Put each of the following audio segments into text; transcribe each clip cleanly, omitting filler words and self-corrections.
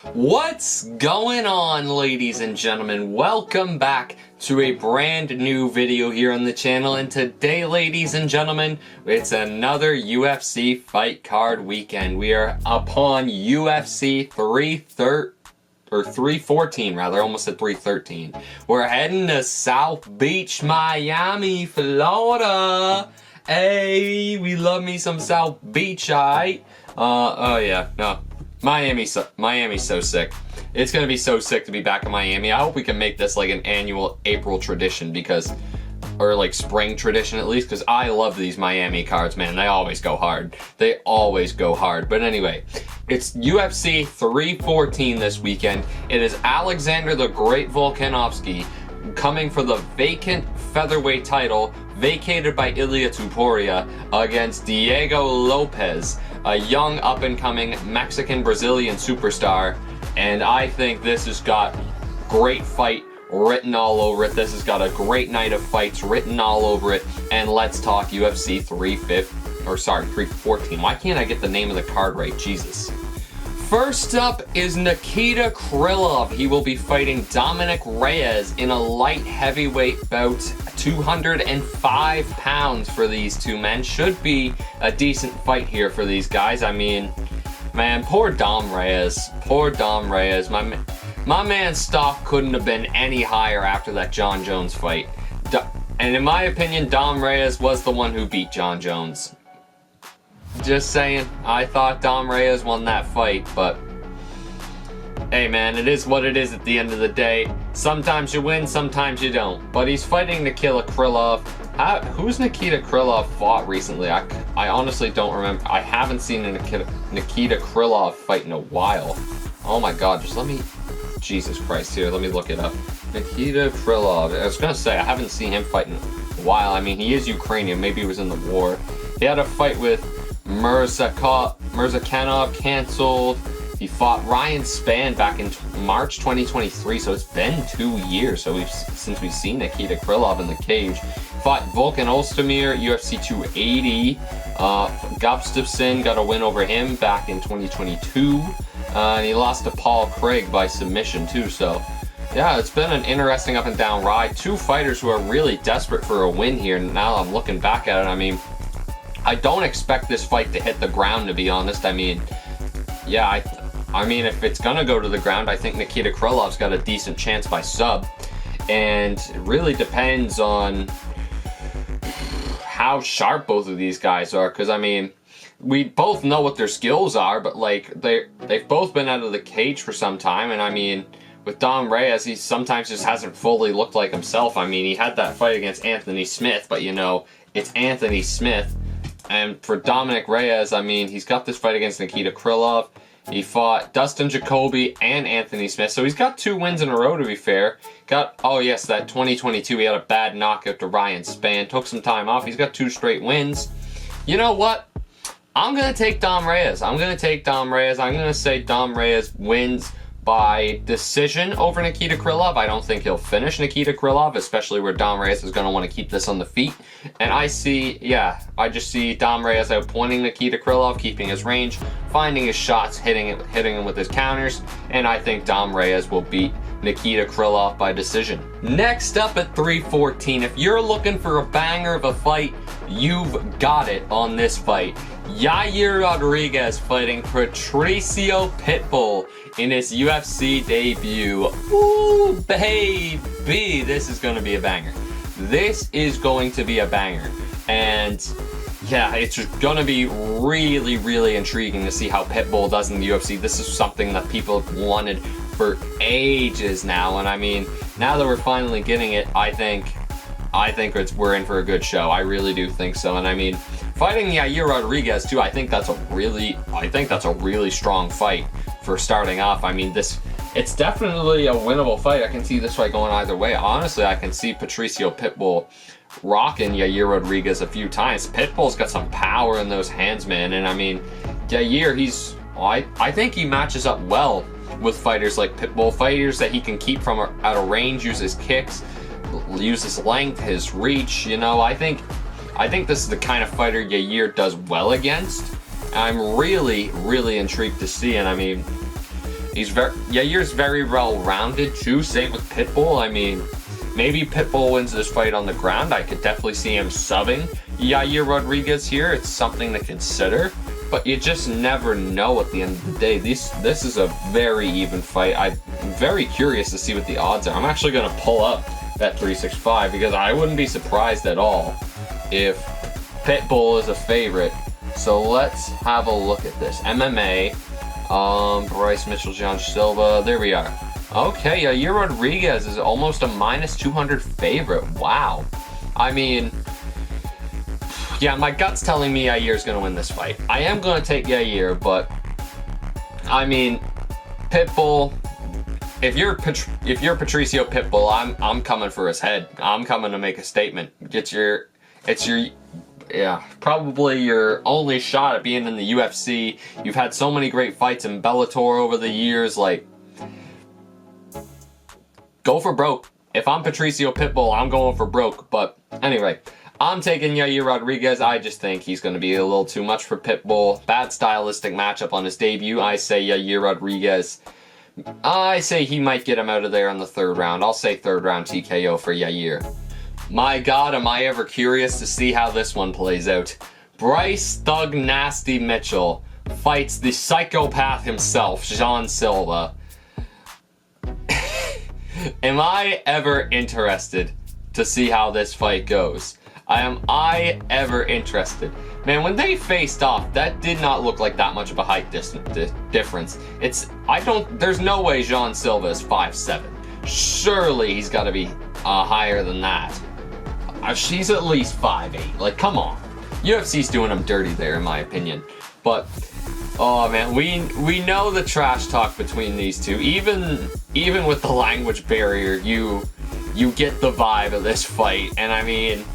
What's going on, ladies and gentlemen? Welcome back to a brand new video here on the channel, and today, ladies and gentlemen, it's another UFC fight card weekend. We are upon UFC 314, rather, almost at 313. We're heading to South Beach, Miami, Florida. Hey, we love me some South Beach, aight? Oh yeah, no. Miami's so sick. It's gonna be so sick to be back in Miami. I hope we can make this like an annual April tradition or like spring tradition at least, because I love these Miami cards, man. They always go hard. They always go hard. But anyway, it's UFC 314 this weekend. It is Alexander the Great Volkanovski coming for the vacant featherweight title, vacated by Ilia Topuria, against Diego Lopes, a young up-and-coming Mexican-Brazilian superstar. And I think this has got great fight written all over it. This has got a great night of fights written all over it. And let's talk UFC 314. Why can't I get the name of the card right? Jesus. First up is Nikita Krylov. He will be fighting Dominic Reyes in a light heavyweight bout. 205 pounds for these two men. Should be a decent fight here for these guys. I mean, man, poor Dom Reyes. Poor Dom Reyes. My man's stock couldn't have been any higher after that John Jones fight. And in my opinion, Dom Reyes was the one who beat John Jones. Just saying, I thought Dom Reyes won that fight, but hey man, it is what it is at the end of the day. Sometimes you win, sometimes you don't. But he's fighting Nikita Krylov. Who's Nikita Krylov fought recently? I honestly don't remember. I haven't seen a Nikita Krylov fight in a while. Oh my god, Jesus Christ, here, let me look it up. Nikita Krylov. I was gonna say, I haven't seen him fight in a while. I mean, he is Ukrainian, maybe he was in the war. He had a fight with Mirzakhanov, canceled. He fought Ryan Spann back in March 2023, so it's been 2 years since we've seen Nikita Krylov in the cage. Fought Volkan Ozdemir, UFC 280. Gustafsson got a win over him back in 2022. And he lost to Paul Craig by submission too, so yeah, it's been an interesting up and down ride. Two fighters who are really desperate for a win here. Now I'm looking back at it, I mean, I don't expect this fight to hit the ground, to be honest. I mean, yeah, I mean, if it's gonna go to the ground, I think Nikita Krylov's got a decent chance by sub. And it really depends on how sharp both of these guys are, because I mean, we both know what their skills are, but like they've both been out of the cage for some time. And I mean, with Dom Reyes, he sometimes just hasn't fully looked like himself. I mean, he had that fight against Anthony Smith, but you know, it's Anthony Smith. And for Dominic Reyes, I mean, he's got this fight against Nikita Krylov. He fought Dustin Jacoby and Anthony Smith. So he's got 2 wins in a row, to be fair. Oh yes, that 2022, he had a bad knockout to Ryan Spann. Took some time off. He's got 2 straight wins. You know what? I'm going to take Dom Reyes. I'm going to say Dom Reyes wins by decision over Nikita Krylov. I don't think he'll finish Nikita Krylov, especially where Dom Reyes is going to want to keep this on the feet. And I just see Dom Reyes outpointing Nikita Krylov, keeping his range, finding his shots, hitting him with his counters, and I think Dom Reyes will beat Nikita Krylov by decision. Next up at 314, if you're looking for a banger of a fight, you've got it on this fight. Yair Rodriguez fighting Patricio Pitbull in his UFC debut. Ooh, baby, this is going to be a banger. This is going to be a banger. And yeah, it's going to be really, really intriguing to see how Pitbull does in the UFC. This is something that people have wanted for ages now. And I mean, now that we're finally getting it, I think we're in for a good show. I really do think so. And I mean, fighting Yair Rodriguez too, I think that's a really strong fight for starting off. I mean, it's definitely a winnable fight. I can see this fight going either way. Honestly, I can see Patricio Pitbull rocking Yair Rodriguez a few times. Pitbull's got some power in those hands, man. And I mean, Yair, I think he matches up well with fighters like Pitbull, fighters that he can keep from out of range, use his kicks, use his length, his reach. You know, I think this is the kind of fighter Yair does well against. I'm really, really intrigued to see. And I mean, Yair's very well-rounded too. Same with Pitbull. I mean, maybe Pitbull wins this fight on the ground. I could definitely see him subbing Yair Rodriguez here. It's something to consider, but you just never know at the end of the day. This is a very even fight. I'm very curious to see what the odds are. I'm actually going to pull up Bet365 because I wouldn't be surprised at all if Pitbull is a favorite. So let's have a look at this. MMA, Bryce Mitchell, John Silva. There we are. Okay, Yair Rodriguez is almost a -200 favorite. Wow. I mean, yeah, my gut's telling me Yair's going to win this fight. I am going to take Yair, but I mean, Pitbull. If you're Patricio Pitbull, I'm coming for his head. I'm coming to make a statement. Yeah, probably your only shot at being in the UFC. You've had so many great fights in Bellator over the years. Like, go for broke. If I'm Patricio Pitbull, I'm going for broke. But anyway, I'm taking Yair Rodriguez. I just think he's going to be a little too much for Pitbull. Bad stylistic matchup on his debut. I say Yair Rodriguez. I say he might get him out of there in the 3rd round. I'll say 3rd round TKO for Yair. My God, am I ever curious to see how this one plays out. Bryce Thug Nasty Mitchell fights the psychopath himself, John Silva. Am I ever interested to see how this fight goes? Am I ever interested? Man, when they faced off, that did not look like that much of a height difference. There's no way John Silva is 5'7". Surely he's got to be higher than that. She's at least 5'8". Like, come on. UFC's doing him dirty there, in my opinion. But, oh man, we know the trash talk between these two. Even with the language barrier, you get the vibe of this fight. And I mean,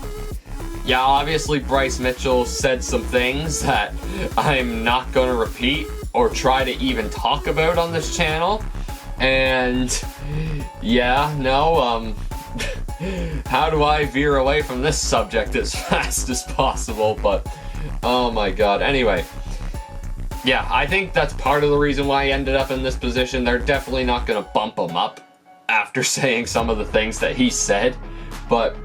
yeah, obviously Bryce Mitchell said some things that I'm not going to repeat or try to even talk about on this channel. And yeah, no, how do I veer away from this subject as fast as possible? But, oh my God. Anyway, yeah, I think that's part of the reason why he ended up in this position. They're definitely not going to bump him up after saying some of the things that he said. But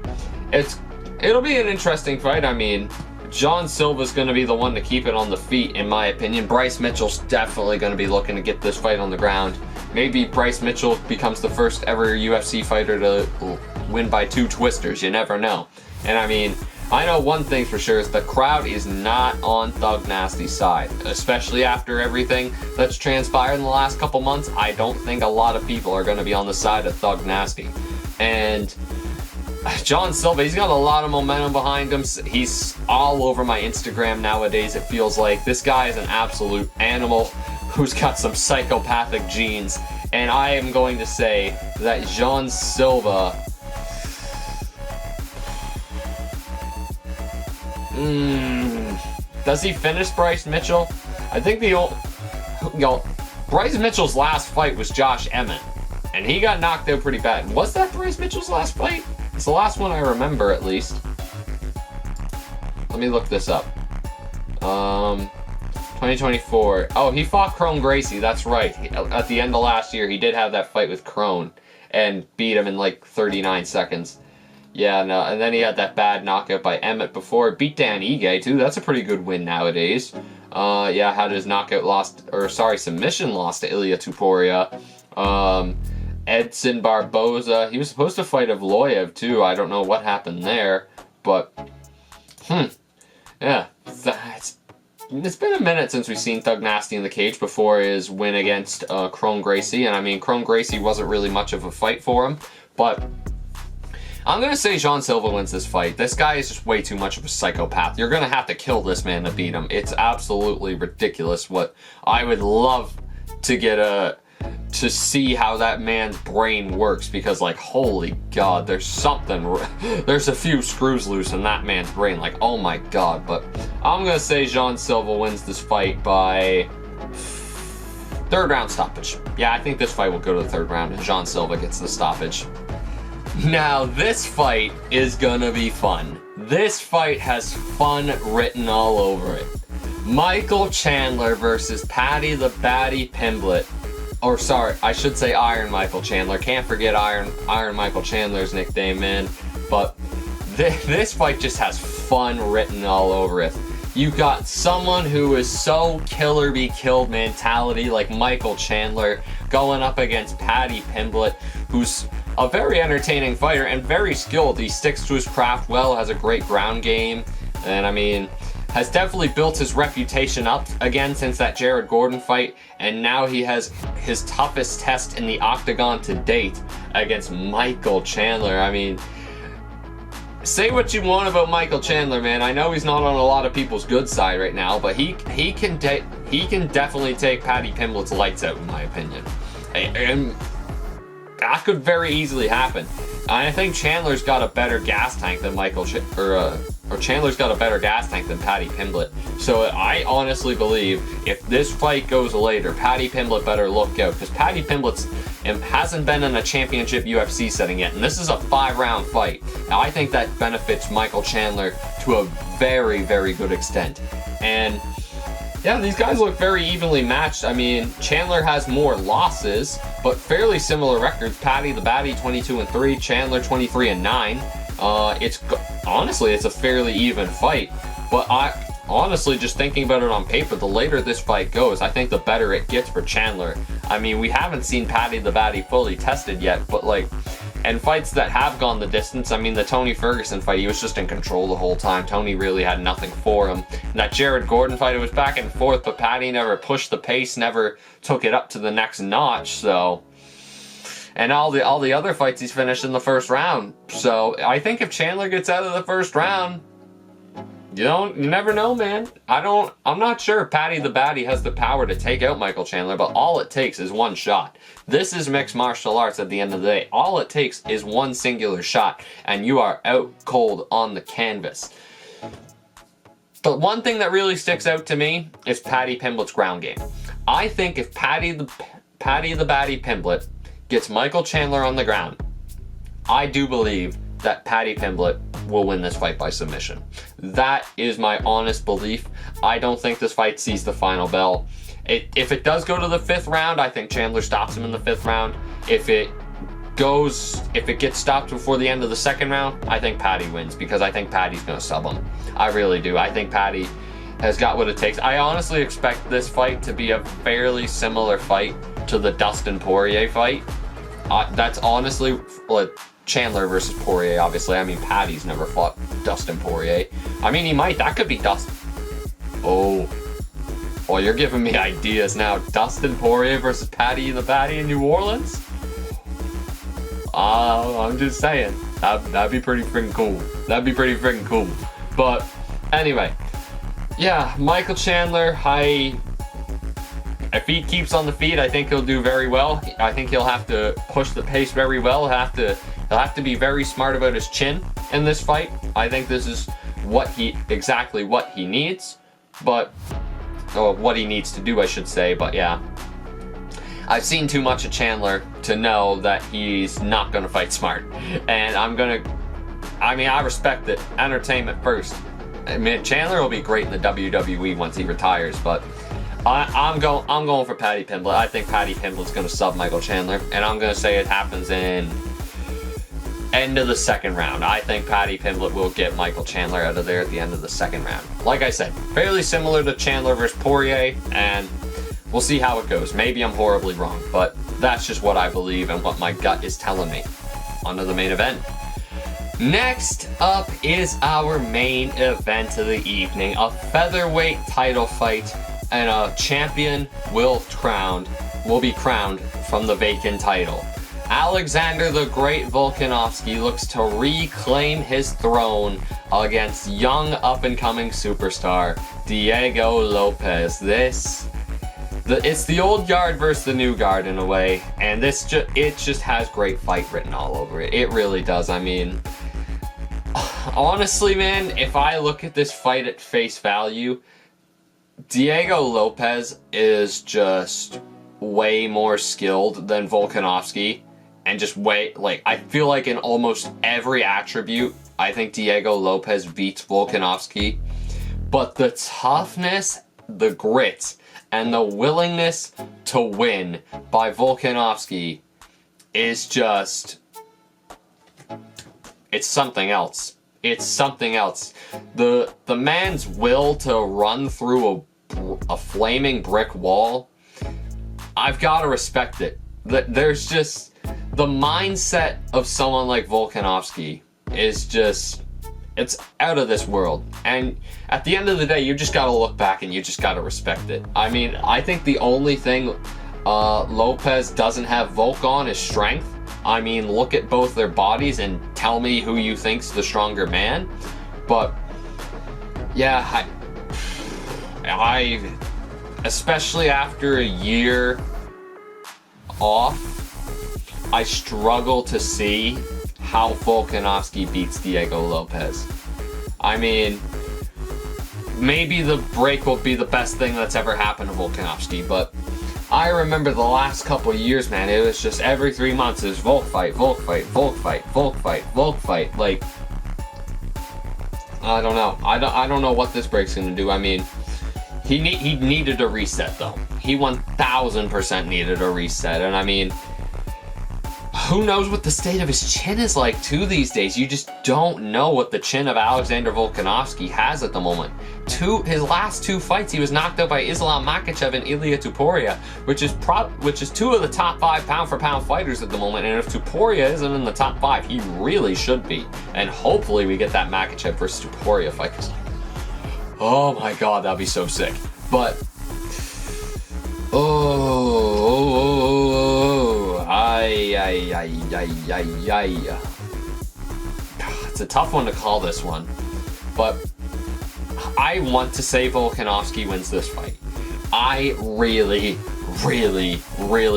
it'll be an interesting fight. I mean, John Silva's going to be the one to keep it on the feet, in my opinion. Bryce Mitchell's definitely going to be looking to get this fight on the ground. Maybe Bryce Mitchell becomes the first ever UFC fighter to win by 2 twisters. You never know. And I mean, I know one thing for sure is the crowd is not on Thug Nasty's side, especially after everything that's transpired in the last couple months. I don't think a lot of people are going to be on the side of Thug Nasty. And John Silva, he's got a lot of momentum behind him. He's all over my Instagram nowadays, it feels like. This guy is an absolute animal who's got some psychopathic genes. And I am going to say that John Silva... does he finish Bryce Mitchell? I think Bryce Mitchell's last fight was Josh Emmett. And he got knocked out pretty bad. Was that Bryce Mitchell's last fight? It's the last one I remember, at least. Let me look this up. 2024. Oh, he fought Crone Gracie. That's right. At the end of last year, he did have that fight with Crone and beat him in like 39 seconds. Yeah, no. And then he had that bad knockout by Emmett before. Beat Dan Ige, too. That's a pretty good win nowadays. Yeah, had his submission loss to Ilia Tuporia. Edson Barboza. He was supposed to fight Evloev too. I don't know what happened there, but yeah, it's been a minute since we've seen Thug Nasty in the cage before his win against Crone Gracie, and I mean, Crone Gracie wasn't really much of a fight for him, but I'm gonna say John Silva wins this fight. This guy is just way too much of a psychopath. You're gonna have to kill this man to beat him. It's absolutely ridiculous. What I would love to get to see how that man's brain works, because like, holy God, there's a few screws loose in that man's brain, like, oh my God. But I'm gonna say John Silva wins this fight by 3rd round stoppage. Yeah, I think this fight will go to the 3rd round and John Silva gets the stoppage. Now this fight is gonna be fun. This fight has fun written all over it. Michael Chandler versus Paddy the Baddy Pimblett. or sorry, I should say Iron Michael Chandler. Can't forget Iron Michael Chandler's nickname, man. But this fight just has fun written all over it. You got someone who is so killer be killed mentality like Michael Chandler going up against Paddy Pimblett, who's a very entertaining fighter and very skilled. He sticks to his craft well, has a great ground game, and I mean, has definitely built his reputation up again since that Jared Gordon fight, and now he has his toughest test in the octagon to date against Michael Chandler. I mean, say what you want about Michael Chandler, man. I know he's not on a lot of people's good side right now, but he can definitely take Paddy Pimblett's lights out, in my opinion. And that could very easily happen. I think Chandler's got a better gas tank than Chandler's got a better gas tank than Paddy Pimblett. So I honestly believe if this fight goes later, Paddy Pimblett better look out, because Paddy Pimblett hasn't been in a championship UFC setting yet, and this is a 5-round fight. Now I think that benefits Michael Chandler to a very, very good extent. And yeah, these guys look very evenly matched. I mean, Chandler has more losses, but fairly similar records. Paddy the Baddy 22-3, Chandler 23-9. Honestly, it's a fairly even fight. But honestly, just thinking about it on paper, the later this fight goes, I think the better it gets for Chandler. I mean, we haven't seen Paddy the Baddy fully tested yet, but like, and fights that have gone the distance, I mean, the Tony Ferguson fight, he was just in control the whole time. Tony really had nothing for him. And that Jared Gordon fight, it was back and forth, but Paddy never pushed the pace, never took it up to the next notch, so. And all the other fights he's finished in the first round. So I think if Chandler gets out of the first round, you never know, man. I'm not sure Paddy the Baddy has the power to take out Michael Chandler, but all it takes is one shot. This is mixed martial arts at the end of the day. All it takes is one singular shot, and you are out cold on the canvas. But one thing that really sticks out to me is Paddy Pimblett's ground game. I think if Paddy the Baddy Pimblett gets Michael Chandler on the ground, I do believe that Paddy Pimblett will win this fight by submission. That is my honest belief. I don't think this fight sees the final bell. If it does go to the 5th round, I think Chandler stops him in the 5th round. If it gets stopped before the end of the 2nd round, I think Paddy wins, because I think Paddy's gonna sub him. I really do. I think Paddy has got what it takes. I honestly expect this fight to be a fairly similar fight to the Dustin Poirier fight. That's honestly, like, Chandler versus Poirier, obviously. I mean, Paddy's never fought Dustin Poirier. I mean, he might. That could be Dustin. Oh, you're giving me ideas now. Dustin Poirier versus Paddy the Baddy in New Orleans? I'm just saying. That'd be pretty freaking cool. That'd be pretty freaking cool. But anyway, yeah, Michael Chandler, if he keeps on the feet, I think he'll do very well. I think he'll have to push the pace very well. He'll have to be very smart about his chin in this fight. I think this is exactly what he needs, or what he needs to do, I should say. But yeah, I've seen too much of Chandler to know that he's not going to fight smart. And I respect it. Entertainment first. I mean, Chandler will be great in the WWE once he retires, but I'm going for Paddy Pimblett. I think Paddy Pimblett's going to sub Michael Chandler, and I'm going to say it happens in end of the 2nd round. I think Paddy Pimblett will get Michael Chandler out of there at the end of the 2nd round. Like I said, fairly similar to Chandler versus Poirier, and we'll see how it goes. Maybe I'm horribly wrong, but that's just what I believe and what my gut is telling me. On to the main event. Next up is our main event of the evening, a featherweight title fight, and a champion will be crowned from the vacant title. Alexander the Great Volkanovski looks to reclaim his throne against young up-and-coming superstar Diego Lopes. It's the old guard versus the new guard in a way, and it just has great fight written all over it. It really does. I mean, honestly, man, if I look at this fight at face value, Diego Lopes is just way more skilled than Volkanovski, and just I feel like in almost every attribute, I think Diego Lopes beats Volkanovski. But the toughness, the grit, and the willingness to win by Volkanovski is just... it's something else. It's something else. The man's will to run through a flaming brick wall, I've got to respect it. There's just... the mindset of someone like Volkanovski is just... it's out of this world. And at the end of the day, you just gotta look back and you just gotta respect it. I mean, I think the only thing Lopes doesn't have Volk on is strength. I mean, look at both their bodies and tell me who you think's the stronger man. But yeah, I especially after a year off, I struggle to see how Volkanovski beats Diego Lopes. I mean, maybe the break will be the best thing that's ever happened to Volkanovski, but I remember the last couple of years, man, it was just every 3 months it was Volk fight, Volk fight, Volk fight, Volk fight, Volk fight. Like, I don't know. I don't know what this break's gonna do. I mean, he needed a reset though. He 1000% needed a reset, and I mean, who knows what the state of his chin is like too these days. You just don't know what the chin of Alexander Volkanovski has at the moment. His last 2 fights, he was knocked out by Islam Makhachev and Ilia Topuria, which is 2 of the top 5 pound-for-pound fighters at the moment. And if Topuria isn't in the top 5, he really should be. And hopefully we get that Makhachev versus Topuria fight. Oh my God, that'd be so sick. But it's a tough one to call this one, but I want to say Volkanovski wins this fight. I really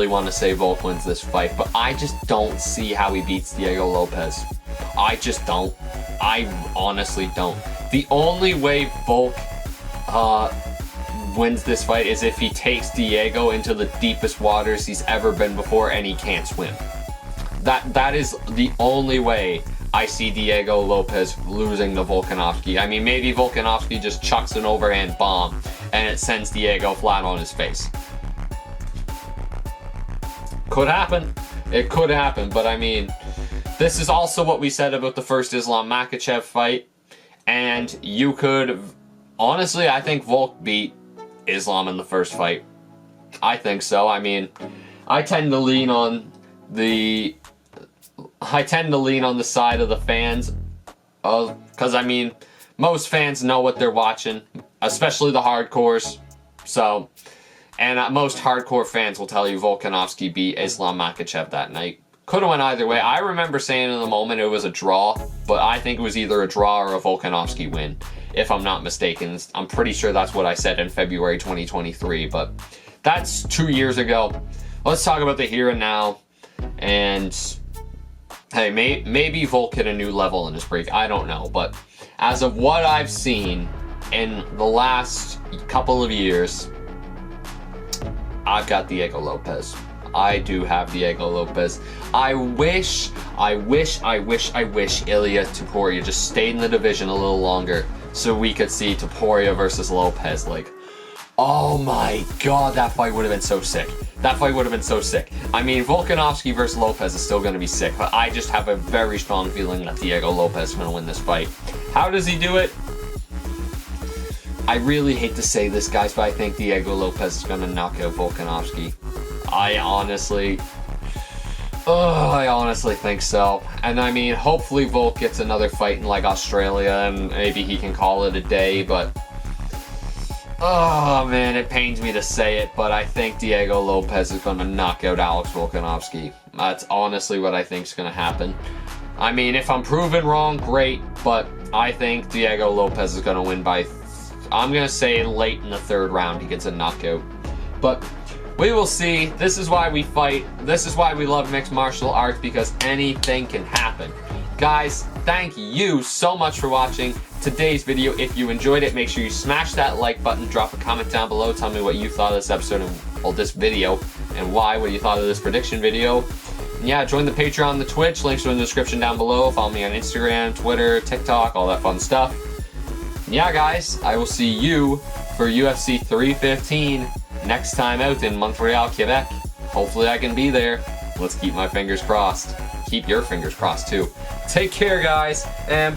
want to say Volk wins this fight, but I just don't see how he beats Diego Lopes. I just don't. I honestly don't. The only way Volk wins this fight is if he takes Diego into the deepest waters he's ever been before and he can't swim. That is the only way I see Diego Lopes losing to Volkanovski. I mean, maybe Volkanovski just chucks an overhand bomb and it sends Diego flat on his face. Could happen. It could happen, but I mean, this is also what we said about the first Islam Makhachev fight, and you could... honestly, I think Volk beat Islam in the first fight. I think so. I mean, I tend to lean on the side of the fans, because I mean, most fans know what they're watching, especially the hardcores. So, and most hardcore fans will tell you Volkanovski beat Islam Makhachev that night. Could have went either way. I remember saying in the moment it was a draw, but I think it was either a draw or a Volkanovski win, if I'm not mistaken. I'm pretty sure that's what I said in February 2023, but that's 2 years ago. Let's talk about the here and now. And hey, maybe Volk hit a new level in his break. I don't know, but as of what I've seen in the last couple of years, I've got Diego Lopes. I do have Diego Lopes. I wish Ilia Topuria just stayed in the division a little longer so we could see Topuria versus Lopes. Like, oh my God, that fight would have been so sick. That fight would have been so sick. I mean, Volkanovski versus Lopes is still going to be sick, but I just have a very strong feeling that Diego Lopes is going to win this fight. How does he do it? I really hate to say this, guys, but I think Diego Lopes is going to knock out Volkanovski. I honestly think so. And I mean, hopefully Volk gets another fight in like Australia and maybe he can call it a day, but oh man, it pains me to say it, but I think Diego Lopes is going to knock out Alex Volkanovski. That's honestly what I think is going to happen. I mean, if I'm proven wrong, great, but I think Diego Lopes is going to win by, I'm going to say late in the 3rd round he gets a knockout. But we will see. This is why we fight. This is why we love mixed martial arts, because anything can happen. Guys, thank you so much for watching today's video. If you enjoyed it, make sure you smash that like button, drop a comment down below, tell me what you thought of this episode and, well, this video, and why, what you thought of this prediction video. And yeah, join the Patreon, the Twitch, links are in the description down below. Follow me on Instagram, Twitter, TikTok, all that fun stuff. And yeah, guys, I will see you for UFC 315 next time out in Montreal, Quebec. Hopefully I can be there. Let's keep my fingers crossed. Keep your fingers crossed too. Take care, guys, and